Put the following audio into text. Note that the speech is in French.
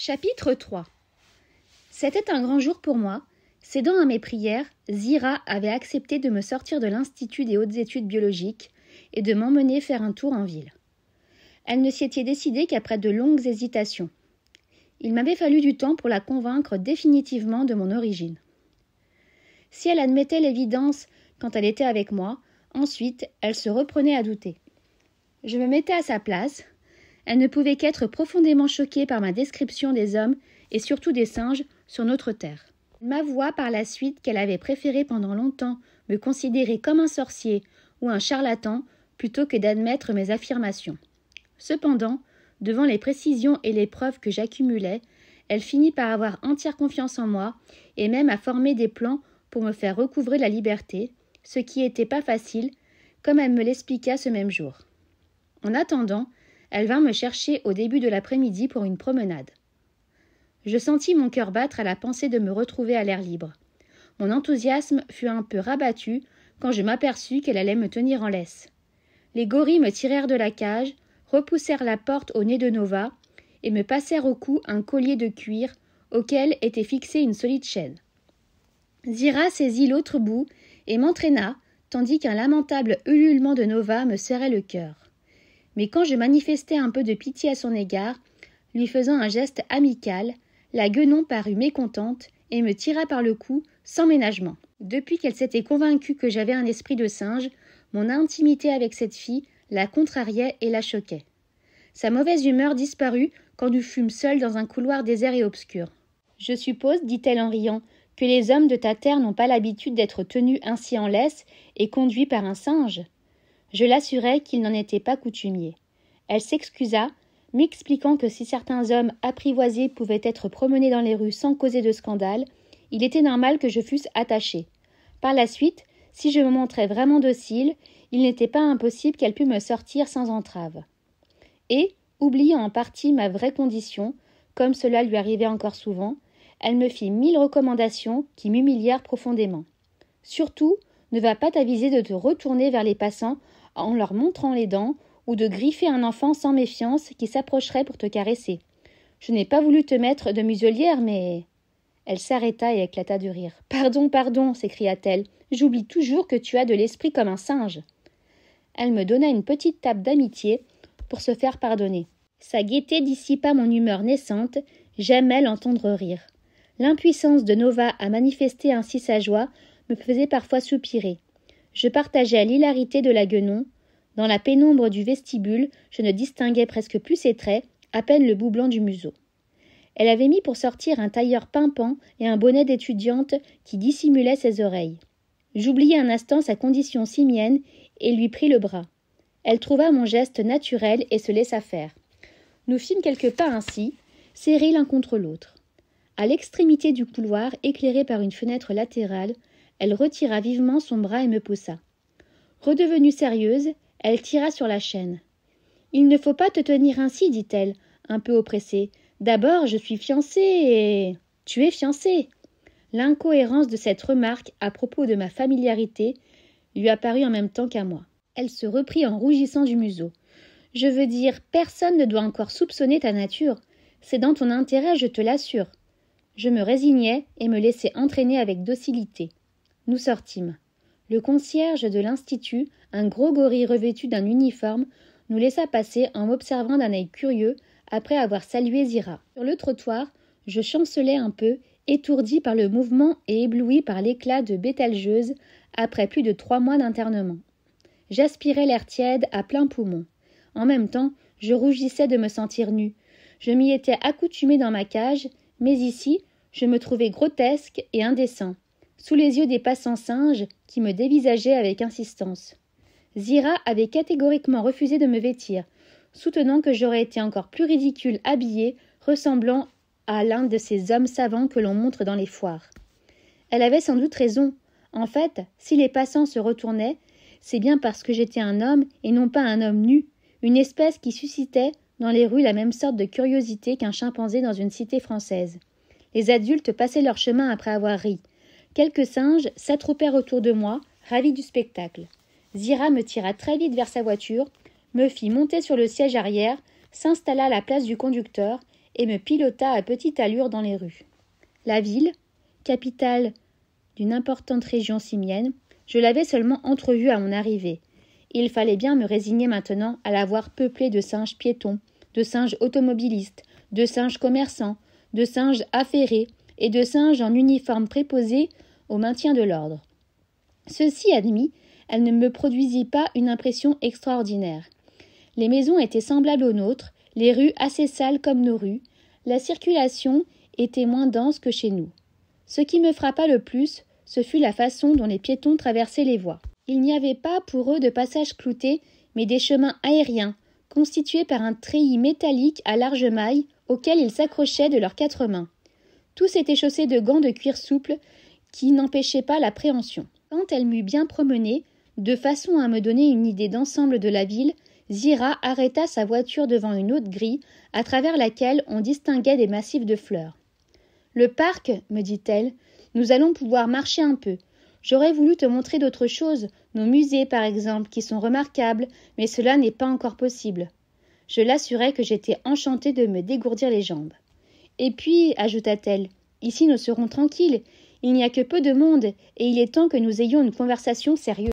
Chapitre 3. C'était un grand jour pour moi. Cédant à mes prières, Zira avait accepté de me sortir de l'Institut des hautes études biologiques et de m'emmener faire un tour en ville. Elle ne s'y était décidée qu'après de longues hésitations. Il m'avait fallu du temps pour la convaincre définitivement de mon origine. Si elle admettait l'évidence quand elle était avec moi, ensuite elle se reprenait à douter. Je me mettais à sa place. Elle ne pouvait qu'être profondément choquée par ma description des hommes et surtout des singes sur notre terre. Elle m'avoua par la suite qu'elle avait préféré pendant longtemps me considérer comme un sorcier ou un charlatan plutôt que d'admettre mes affirmations. Cependant, devant les précisions et les preuves que j'accumulais, elle finit par avoir entière confiance en moi et même à former des plans pour me faire recouvrer la liberté, ce qui n'était pas facile, comme elle me l'expliqua ce même jour. En attendant, elle vint me chercher au début de l'après-midi pour une promenade. Je sentis mon cœur battre à la pensée de me retrouver à l'air libre. Mon enthousiasme fut un peu rabattu quand je m'aperçus qu'elle allait me tenir en laisse. Les gorilles me tirèrent de la cage, repoussèrent la porte au nez de Nova et me passèrent au cou un collier de cuir auquel était fixée une solide chaîne. Zira saisit l'autre bout et m'entraîna, tandis qu'un lamentable ululement de Nova me serrait le cœur. Mais quand je manifestai un peu de pitié à son égard, lui faisant un geste amical, la guenon parut mécontente et me tira par le cou sans ménagement. Depuis qu'elle s'était convaincue que j'avais un esprit de singe, mon intimité avec cette fille la contrariait et la choquait. Sa mauvaise humeur disparut quand nous fûmes seuls dans un couloir désert et obscur. « Je suppose, dit-elle en riant, que les hommes de ta terre n'ont pas l'habitude d'être tenus ainsi en laisse et conduits par un singe. » Je l'assurai qu'il n'en était pas coutumier. Elle s'excusa, m'expliquant que si certains hommes apprivoisés pouvaient être promenés dans les rues sans causer de scandale, il était normal que je fusse attachée. Par la suite, si je me montrais vraiment docile, il n'était pas impossible qu'elle pût me sortir sans entrave. Et, oubliant en partie ma vraie condition, comme cela lui arrivait encore souvent, elle me fit 1000 recommandations qui m'humilièrent profondément. Surtout, ne va pas t'aviser de te retourner vers les passants en leur montrant les dents ou de griffer un enfant sans méfiance qui s'approcherait pour te caresser. Je n'ai pas voulu te mettre de muselière, mais... Elle s'arrêta et éclata de rire. « Pardon, pardon, s'écria-t-elle. J'oublie toujours que tu as de l'esprit comme un singe. » Elle me donna une petite tape d'amitié pour se faire pardonner. Sa gaieté dissipa mon humeur naissante, j'aimais l'entendre rire. L'impuissance de Nova à manifester ainsi sa joie me faisait parfois soupirer. Je partageais l'hilarité de la guenon. Dans la pénombre du vestibule, je ne distinguais presque plus ses traits, à peine le bout blanc du museau. Elle avait mis pour sortir un tailleur pimpant et un bonnet d'étudiante qui dissimulait ses oreilles. J'oubliai un instant sa condition simienne et lui pris le bras. Elle trouva mon geste naturel et se laissa faire. Nous fîmes quelques pas ainsi, serrés l'un contre l'autre. À l'extrémité du couloir, éclairé par une fenêtre latérale, elle retira vivement son bras et me poussa. Redevenue sérieuse, elle tira sur la chaîne. « Il ne faut pas te tenir ainsi, dit-elle, un peu oppressée. D'abord, je suis fiancée et... »« Tu es fiancée !» L'incohérence de cette remarque à propos de ma familiarité lui apparut en même temps qu'à moi. Elle se reprit en rougissant du museau. « Je veux dire, personne ne doit encore soupçonner ta nature. C'est dans ton intérêt, je te l'assure. » Je me résignai et me laissai entraîner avec docilité. Nous sortîmes. Le concierge de l'Institut, un gros gorille revêtu d'un uniforme, nous laissa passer en m'observant d'un œil curieux après avoir salué Zira. Sur le trottoir, je chancelai un peu, étourdi par le mouvement et ébloui par l'éclat de Bételgeuse après plus de 3 mois d'internement. J'aspirais l'air tiède à plein poumon. En même temps, je rougissais de me sentir nue. Je m'y étais accoutumée dans ma cage, mais ici, je me trouvais grotesque et indécent, sous les yeux des passants singes qui me dévisageaient avec insistance. Zira avait catégoriquement refusé de me vêtir, soutenant que j'aurais été encore plus ridicule habillée, ressemblant à l'un de ces hommes savants que l'on montre dans les foires. Elle avait sans doute raison. En fait, si les passants se retournaient, c'est bien parce que j'étais un homme et non pas un homme nu, une espèce qui suscitait dans les rues la même sorte de curiosité qu'un chimpanzé dans une cité française. Les adultes passaient leur chemin après avoir ri. Quelques singes s'attroupèrent autour de moi, ravis du spectacle. Zira me tira très vite vers sa voiture, me fit monter sur le siège arrière, s'installa à la place du conducteur et me pilota à petite allure dans les rues. La ville, capitale d'une importante région simienne, je l'avais seulement entrevue à mon arrivée. Il fallait bien me résigner maintenant à la voir peuplée de singes piétons, de singes automobilistes, de singes commerçants, de singes affairés et de singes en uniforme préposés au maintien de l'ordre. Ceci admis, elle ne me produisit pas une impression extraordinaire. Les maisons étaient semblables aux nôtres, les rues assez sales comme nos rues, la circulation était moins dense que chez nous. Ce qui me frappa le plus, ce fut la façon dont les piétons traversaient les voies. Il n'y avait pas pour eux de passages cloutés, mais des chemins aériens, constitués par un treillis métallique à large maille auquel ils s'accrochaient de leurs 4 mains. Tous étaient chaussés de gants de cuir souple qui n'empêchaient pas la préhension. Quand elle m'eut bien promenée, de façon à me donner une idée d'ensemble de la ville, Zira arrêta sa voiture devant une haute grille à travers laquelle on distinguait des massifs de fleurs. « Le parc, me dit-elle, nous allons pouvoir marcher un peu. J'aurais voulu te montrer d'autres choses, nos musées par exemple, qui sont remarquables, mais cela n'est pas encore possible. » Je l'assurai que j'étais enchantée de me dégourdir les jambes. « Et puis, ajouta-t-elle, ici nous serons tranquilles. Il n'y a que peu de monde, et il est temps que nous ayons une conversation sérieuse. »